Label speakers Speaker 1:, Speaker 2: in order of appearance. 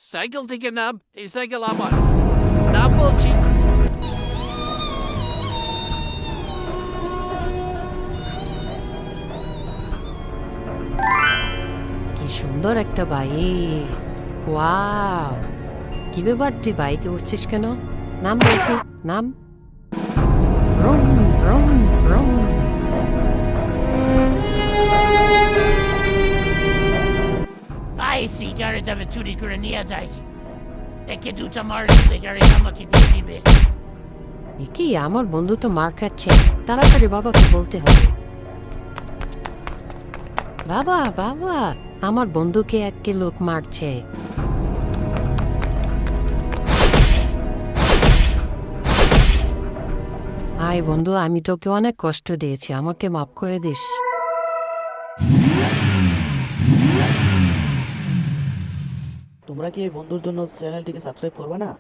Speaker 1: Cycle থেকে নাম, এই সাইকেল আমার। নাম বলছি।
Speaker 2: কি সুন্দর একটা বাইক! ওয়াও! কি ব্যাপার, তুই বাইকে উঠছিস কেন? নাম বলছি, নাম। Room room room.
Speaker 3: পাইছি গাড়িটা আমি চুরি করে নিয়ে যাই। একে দুটা মার দিলে গাড়ি আমাকে দিয়ে দিবে।
Speaker 2: এ কি, আমার বন্ধু তো মার খাচ্ছে। তাড়াতাড়ি বাবাকে বলতে হবে। বাবা বাবা, আমার বন্ধুকে এক লোক মারছে। আয় বন্ধু, আমি তোকে অনেক কষ্ট দিয়েছি, আমাকে মাফ করে দিস।
Speaker 4: তোমরা কি এই বন্ধুর জন্য চ্যানেলটিকে সাবস্ক্রাইব করবে না?